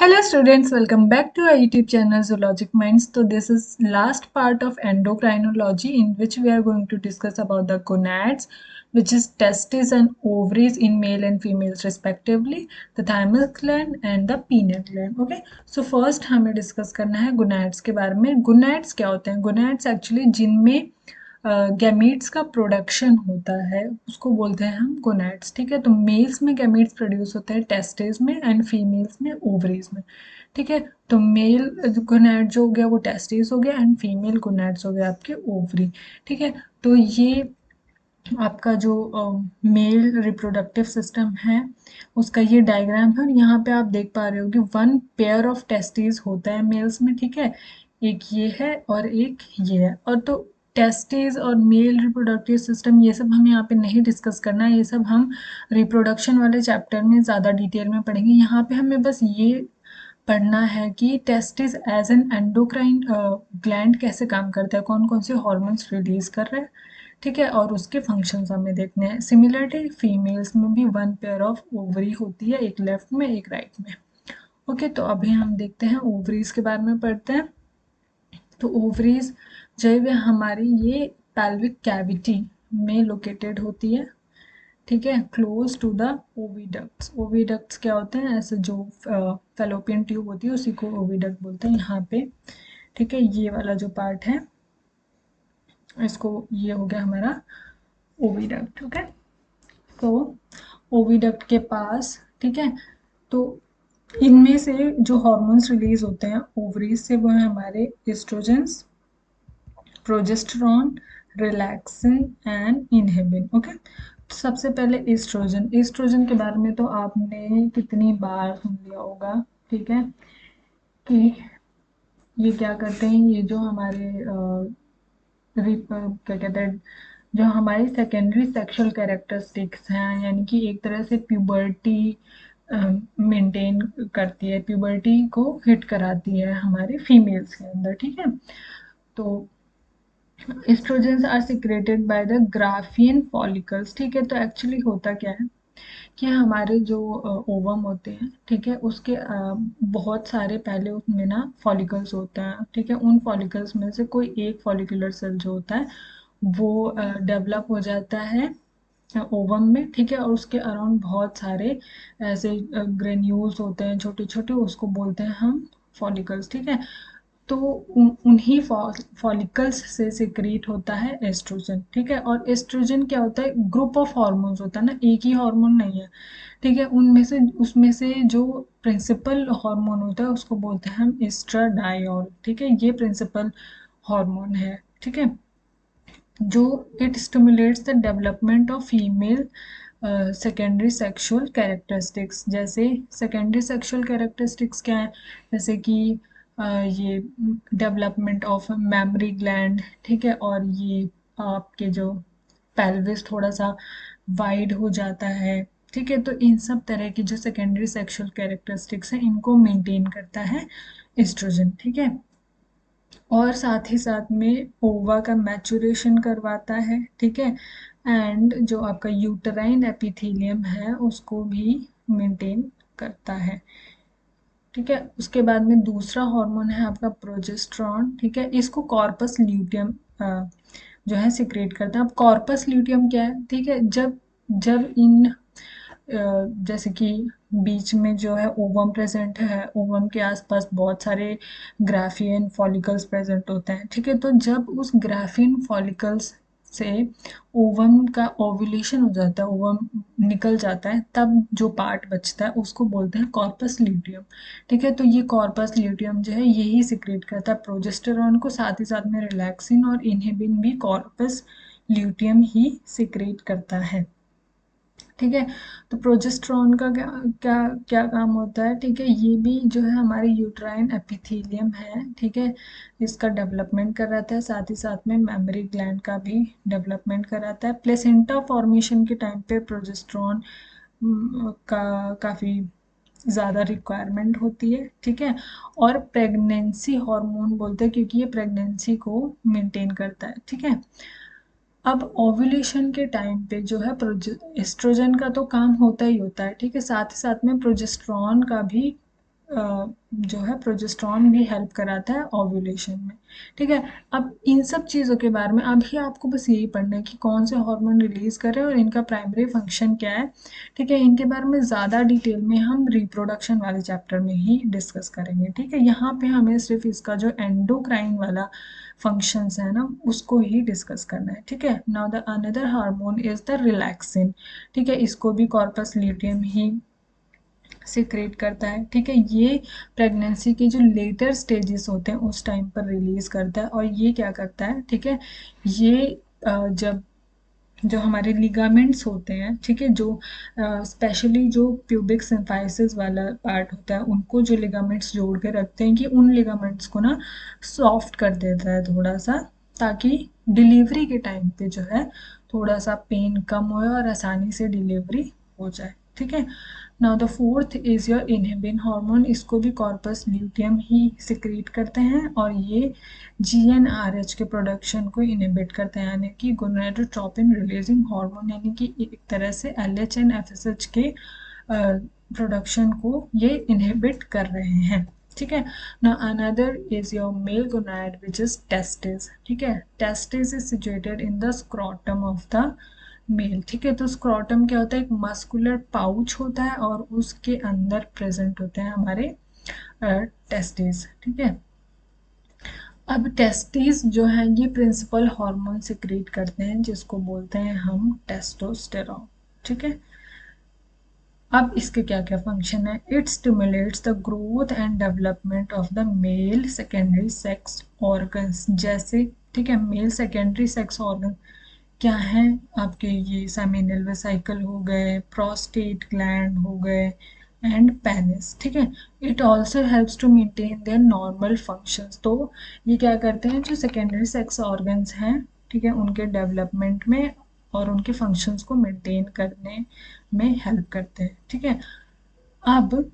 Hello students, welcome back to our YouTube channel Zoologic Minds. So this is last part of endocrinology in which we are going to discuss about the gonads, which is testes and ovaries in male and females respectively, the thymus gland and the pineal gland. Okay, so first हमें discuss करना है gonads के बारे में. Gonads क्या होते हैं? Gonads actually जिनमें गैमीट्स का प्रोडक्शन होता है उसको बोलते हैं हम गोनैड्स. ठीक है, तो मेल्स में गैमीट्स प्रोड्यूस होते हैं टेस्टिस में एंड फीमेल्स में ओवरीज में. ठीक है, तो मेल गोनैड जो हो गया वो टेस्टिस हो गया एंड फीमेल गोनैड्स हो गया आपके ओवरी. ठीक है, तो ये आपका जो मेल रिप्रोडक्टिव सिस्टम है उसका ये डायग्राम है और यहाँ पे आप देख पा रहे हो कि वन पेयर ऑफ टेस्टिस होता है मेल्स में. ठीक है, एक ये है और एक ये है. और तो टेस्टिस और मेल रिप्रोडक्टिव सिस्टम ये सब हम यहाँ पे नहीं डिस्कस करना है, ये सब हम रिप्रोडक्शन वाले चैप्टर में ज़्यादा डिटेल में पढ़ेंगे. यहाँ पे हमें बस ये पढ़ना है कि testis as an endocrine gland कैसे काम करता है, कौन कौन से हॉर्मोन्स रिलीज कर रहा है. ठीक है, और उसके फंक्शंस हमें देखने हैं. सिमिलरली फीमेल्स में भी वन पेयर ऑफ ओवरी होती है, एक लेफ्ट में एक राइट में. ओके, तो अभी हम देखते हैं ओवरीज के बारे में पढ़ते हैं. तो ओवरीज जो है हमारी ये पैल्विक कैविटी में लोकेटेड होती है. ठीक है, close to the oviducts. Oviducts क्या होते हैं? ऐसे जो फेलोपियन ट्यूब होती है उसी को ओविडक्ट बोलते हैं यहाँ पे. ठीक है, ये वाला जो पार्ट है इसको, ये हो गया हमारा ओविडक्ट. ओके, तो ओविडक्ट के पास, ठीक है, तो इनमें से जो हार्मोन्स रिलीज होते हैं ओवरीज से वो है हमारे oestrogens, progesterone, relaxin and inhibin. Okay, तो सबसे पहले एस्ट्रोजन. एस्ट्रोजन के बारे में तो आपने कितनी बार सुन लिया होगा. ठीक है, कि ये क्या करते हैं, ये जो हमारे क्या कहते हैं, जो हमारी सेकेंडरी सेक्सुअल कैरेक्टरिस्टिक्स हैं, यानी कि एक तरह से प्यूबर्टी मेंटेन करती है, प्यूबर्टी को हिट कराती है हमारे फीमेल्स के अंदर. ठीक है, तो estrogens are secreted by the Graafian follicles. ठीक है, तो एक्चुअली होता क्या है कि हमारे जो ओवम होते हैं, ठीक है, उसके बहुत सारे पहले उसमें ना फॉलिकल्स होता है. ठीक है, उन फॉलिकल्स में से कोई एक फॉलिकुलर सेल जो होता है वो डेवलप हो जाता है ओवम में. ठीक है, और उसके अराउंड बहुत सारे ऐसे ग्रेन्यूल्स होते हैं छोटे छोटे, उसको बोलते हैं हम फॉलिकल्स. ठीक है, तो उन्हीं फॉलिकल्स से सिक्रीट होता है एस्ट्रोजन. ठीक है, और एस्ट्रोजन क्या होता है? ग्रुप ऑफ हार्मोन्स होता है ना, एक ही हार्मोन नहीं है. ठीक है, उनमें से उसमें से जो प्रिंसिपल हार्मोन होता है उसको बोलते हैं हम एस्ट्राडायोल. ठीक है, ये प्रिंसिपल हार्मोन है. ठीक है, जो it stimulates the development of female secondary sexual characteristics. जैसे सेकेंडरी सेक्सुअल कैरेक्टरिस्टिक्स क्या है? जैसे कि ये डेवलपमेंट ऑफ मेमरी ग्लैंड. ठीक है, और ये आपके जो पेल्विस थोड़ा सा वाइड हो जाता है. ठीक है, तो इन सब तरह की जो सेकेंडरी सेक्सुअल कैरेक्टरिस्टिक्स हैं इनको मेंटेन करता है एस्ट्रोजन. ठीक है, और साथ ही साथ में ओवा का मैचुरेशन करवाता है. ठीक है, एंड जो आपका यूटराइन एपिथेलियम है उसको भी मेंटेन करता है. ठीक है, उसके बाद में दूसरा हार्मोन है आपका प्रोजेस्टेरॉन. ठीक है, इसको कॉर्पस ल्यूटियम जो है सिक्रेट करता है. अब कॉर्पस ल्यूटियम क्या है? ठीक है, जब जब इन जैसे कि बीच में जो है ओवम प्रेजेंट है, ओवम के आसपास बहुत सारे ग्राफियन फॉलिकल्स प्रेजेंट होते हैं. ठीक है, तो जब उस ग्राफियन फॉलिकल्स से ओवम का ओव्यूलेशन हो जाता है, ओवम निकल जाता है, तब जो पार्ट बचता है उसको बोलते हैं कॉर्पस ल्यूटियम. ठीक है, तो ये कॉर्पस ल्यूटियम जो है यही सिक्रेट करता है प्रोजेस्टेरॉन को, साथ ही साथ में रिलैक्सिन और इनहिबिन भी कॉर्पस ल्यूटियम ही सिक्रेट करता है. ठीक है, तो प्रोजेस्टेरॉन का क्या क्या क्या काम होता है? ठीक है, ये भी जो है हमारे यूट्राइन एपिथेलियम है. ठीक है, इसका डेवलपमेंट कराता है, साथ ही साथ में मेमरी ग्लैंड का भी डेवलपमेंट कराता है. प्लेसेंटा फॉर्मेशन के टाइम पे प्रोजेस्टेरॉन का काफ़ी ज़्यादा रिक्वायरमेंट होती है. ठीक है, और प्रेगनेंसी हार्मोन बोलते हैं क्योंकि ये प्रेगनेंसी को मेंटेन करता है. ठीक है, अब ओव्यूलेशन के टाइम पे जो है एस्ट्रोजन का तो काम होता ही होता है. ठीक है, साथ ही साथ में प्रोजेस्टेरॉन का भी जो है प्रोजेस्टेरॉन भी हेल्प कराता है ओव्यूलेशन में। ठीक है, अब इन सब चीज़ों के बारे में अभी आपको बस यही पढ़ना है कि कौन से हार्मोन रिलीज कर रहे हैं और इनका प्राइमरी फंक्शन क्या है। ठीक है, इनके बारे में ज़्यादा डिटेल में हम रिप्रोडक्शन वाले चैप्टर में ही डिस्कस करेंगे। ठीक है, यहाँ पे हमें सिर्फ इसका जो एंडोक्राइन वाला फंक्शंस है ना उसको ही डिस्कस करना है। ठीक है, now the another hormone is the relaxin. ठीक है, इसको भी कॉर्पस ल्यूटियम ही सिक्रेट करता है। ठीक है, ये प्रेगनेंसी के जो लेटर स्टेजेस होते हैं उस टाइम पर रिलीज करता है। और ये क्या करता है, ठीक है, ये जब जो हमारे लिगामेंट्स होते हैं, ठीक है, जो स्पेशली जो प्यूबिक सिम्फाइसिस वाला पार्ट होता है उनको जो लिगामेंट्स जोड़ के रखते हैं कि उन लिगामेंट्स को ना सॉफ्ट कर देता है थोड़ा सा, ताकि डिलीवरी के टाइम पे जो है थोड़ा सा पेन कम हो और आसानी से डिलीवरी हो जाए। ठीक है, now the fourth is your inhibin hormone. इसको भी कॉर्पस ल्यूटियम ही सिक्रीट करते हैं और ये जीएनआरएच के प्रोडक्शन को इनहिबिट करते हैं, यानी कि गोनाडोट्रोपिन रिलीजिंग हार्मोन, यानी कि एक तरह से एलएच एंड एफएसएच के प्रोडक्शन को ये इनहिबिट कर रहे हैं। ठीक है, now another is your male gonad which is testis. ठीक है, testis is situated in the scrotum of the male. ठीक है, तो स्क्रोटम क्या होता है, एक मस्कुलर पाउच होता है और उसके अंदर प्रेजेंट होते हैं हमारे टेस्टिस। ठीक है, अब टेस्टिस जो है ये प्रिंसिपल हार्मोन सिक्रीट करते हैं जिसको बोलते हैं हम टेस्टोस्टेरॉन। ठीक है, अब इसके क्या क्या फंक्शन है। It stimulates the growth and development of the male secondary sex organs. जैसे, ठीक है, मेल सेकेंडरी सेक्स ऑर्गन क्या है आपके, ये सेमिनल वेसिकल हो गए, प्रोस्टेट ग्लैंड हो गए एंड पेनिस। ठीक है, it also helps to maintain their normal functions. तो ये क्या करते हैं, जो सेकेंडरी सेक्स ऑर्गन्स हैं, ठीक है, उनके डेवलपमेंट में और उनके फंक्शंस को मेंटेन करने में हेल्प करते हैं। ठीक है, अब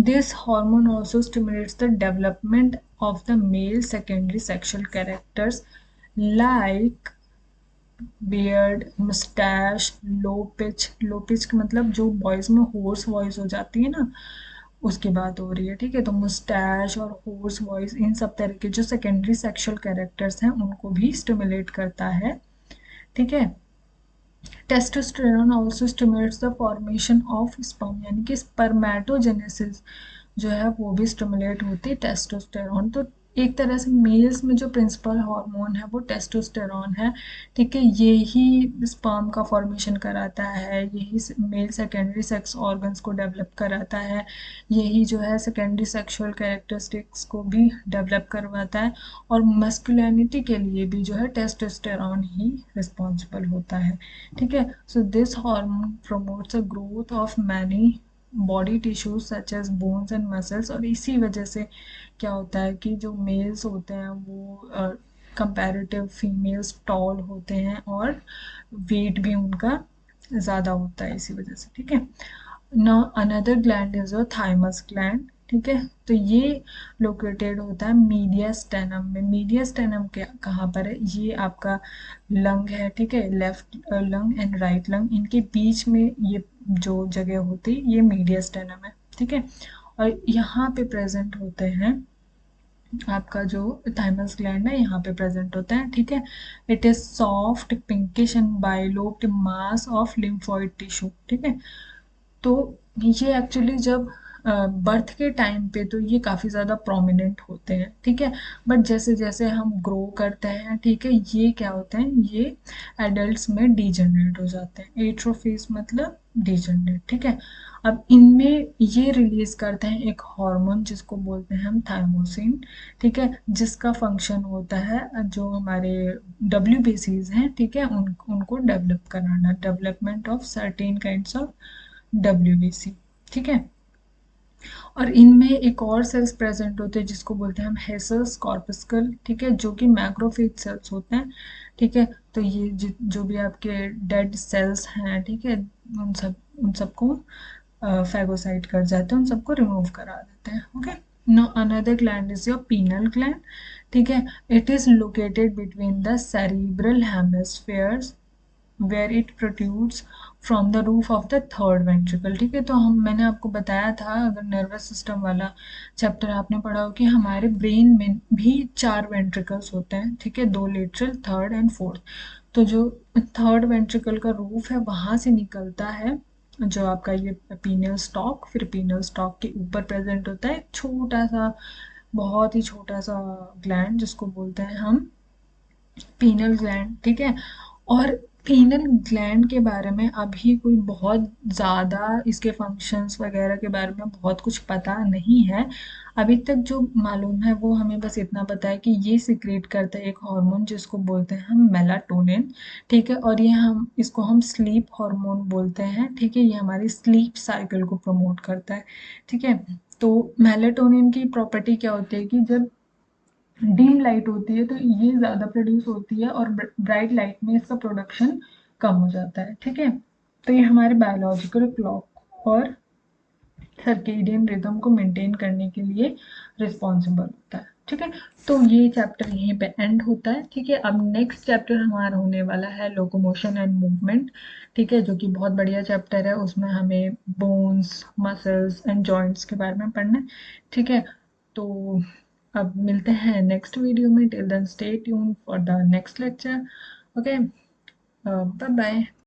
this hormone also stimulates the development of the male secondary sexual characters like beard, Moustache, low pitch का मतलब जो बॉयज में होर्स वॉइस हो जाती है ना उसकी बात हो रही है। ठीक है, तो मुस्टैश और होर्स वॉइस इन सब तरह के जो सेकेंडरी सेक्सुअल कैरेक्टर्स हैं उनको भी स्टिमुलेट करता है। ठीक है, testosterone also stimulates the formation of sperm, यानी कि स्पर्मेटोजेनेसिस जो है वो भी स्टिमुलेट होती है टेस्टोस्टेरोन। तो एक तरह से मेल्स में जो प्रिंसिपल हार्मोन है वो टेस्टोस्टेरोन है। ठीक है, यही स्पर्म का फॉर्मेशन कराता है, यही मेल सेकेंडरी सेक्स ऑर्गन्स को डेवलप कराता है, यही जो है सेकेंडरी सेक्सुअल कैरेक्टरिस्टिक्स को भी डेवलप करवाता है और मस्कुलिनिटी के लिए भी जो है टेस्टोस्टेरोन ही रिस्पॉन्सिबल होता है। ठीक है, so this hormone promotes a growth of many body tissues such as bones and muscles. और इसी वजह से क्या होता है कि जो मेल्स होते हैं वो कंपैरेटिव फीमेल्स टॉल होते हैं और वेट भी उनका ज़्यादा होता है इसी वजह से। ठीक है, now another gland is your thymus gland. ठीक है, तो ये लोकेटेड होता है मीडिया स्टेनम में। मीडिया स्टेनम क्या कहाँ पर है, ये आपका लंग है। ठीक है, left lung and right lung, इनके बीच में ये जो जगह होती है ये मीडिया स्टेनम है। ठीक है, और यहाँ पे प्रेजेंट होते हैं आपका जो थाइमस ग्लैंड है, यहाँ पे प्रेजेंट होता है। ठीक है, it is soft pinkish and bilobed mass of lymphoid tissue. ठीक है, तो ये एक्चुअली जब बर्थ के टाइम पे तो ये काफ़ी ज़्यादा प्रोमिनेंट होते हैं। ठीक है, बट जैसे जैसे हम ग्रो करते हैं, ठीक है, ये क्या होते हैं, ये एडल्ट्स में डीजनरेट हो जाते हैं। एट्रोफीज मतलब डीजनरेट। ठीक है, अब इनमें ये रिलीज करते हैं एक हार्मोन जिसको बोलते हैं हम थाइमोसिन। ठीक है, जिसका फंक्शन होता है जो हमारे WBCs हैं, ठीक है, उनको डेवलप कराना, development of certain kinds of WBC। ठीक है, और इनमें एक और सेल्स प्रेजेंट होते हैं जिसको बोलते हैं हम हेसस कॉर्पस्कल। ठीक है, जो कि मैक्रोफेज सेल्स होते हैं। ठीक है, तो ये जो भी आपके डेड सेल्स हैं, ठीक है, उन सबको फैगोसाइट कर जाते हैं, उन सबको रिमूव करा देते हैं। Okay, no another gland is your pineal gland. ठीक है, it is located between the cerebral hemispheres where it protrudes from the roof of the third ventricle। ठीक है, तो मैंने आपको बताया था, अगर नर्वस सिस्टम वाला चैप्टर आपने पढ़ा हो, कि हमारे ब्रेन में भी 4 वेंट्रिकल्स होते हैं। ठीक है, 2 लेटरल, थर्ड एंड फोर्थ। तो जो थर्ड वेंट्रिकल का रूफ है वहां से निकलता है जो आपका ये पीनियल स्टॉक, फिर पीनियल स्टॉक के ऊपर प्रेजेंट होता है एक छोटा सा, बहुत ही छोटा सा ग्लैंड, जिसको बोलते हैं हम पीनल ग्लैंड। ठीक है, और पीनल ग्लैंड के बारे में अभी कोई बहुत ज़्यादा इसके फंक्शंस वगैरह के बारे में बहुत कुछ पता नहीं है। अभी तक जो मालूम है वो हमें बस इतना पता है कि ये सिक्रेट करता है एक हार्मोन जिसको बोलते हैं हम मेलाटोनिन। ठीक है, और ये हम इसको हम स्लीप हार्मोन बोलते हैं। ठीक है, ये हमारी स्लीप साइकिल को प्रमोट करता है। ठीक है, तो मेलाटोनिन की प्रॉपर्टी क्या होती है कि जब डिम लाइट होती है तो ये ज़्यादा प्रोड्यूस होती है और ब्राइट लाइट में इसका प्रोडक्शन कम हो जाता है। ठीक है, तो ये हमारे बायोलॉजिकल क्लॉक और सर्केडियन रिदम को मेंटेन करने के लिए रिस्पॉन्सिबल होता है। ठीक है, तो ये चैप्टर यहीं पे एंड होता है। ठीक है, अब नेक्स्ट चैप्टर हमारा होने वाला है लोकोमोशन एंड मूवमेंट। ठीक है, जो कि बहुत बढ़िया चैप्टर है, उसमें हमें बोन्स, मसल्स एंड जॉइंट्स के बारे में पढ़ना है। ठीक है, तो अब मिलते हैं नेक्स्ट वीडियो में। Till then stay tune for the next lecture. Okay, bye bye.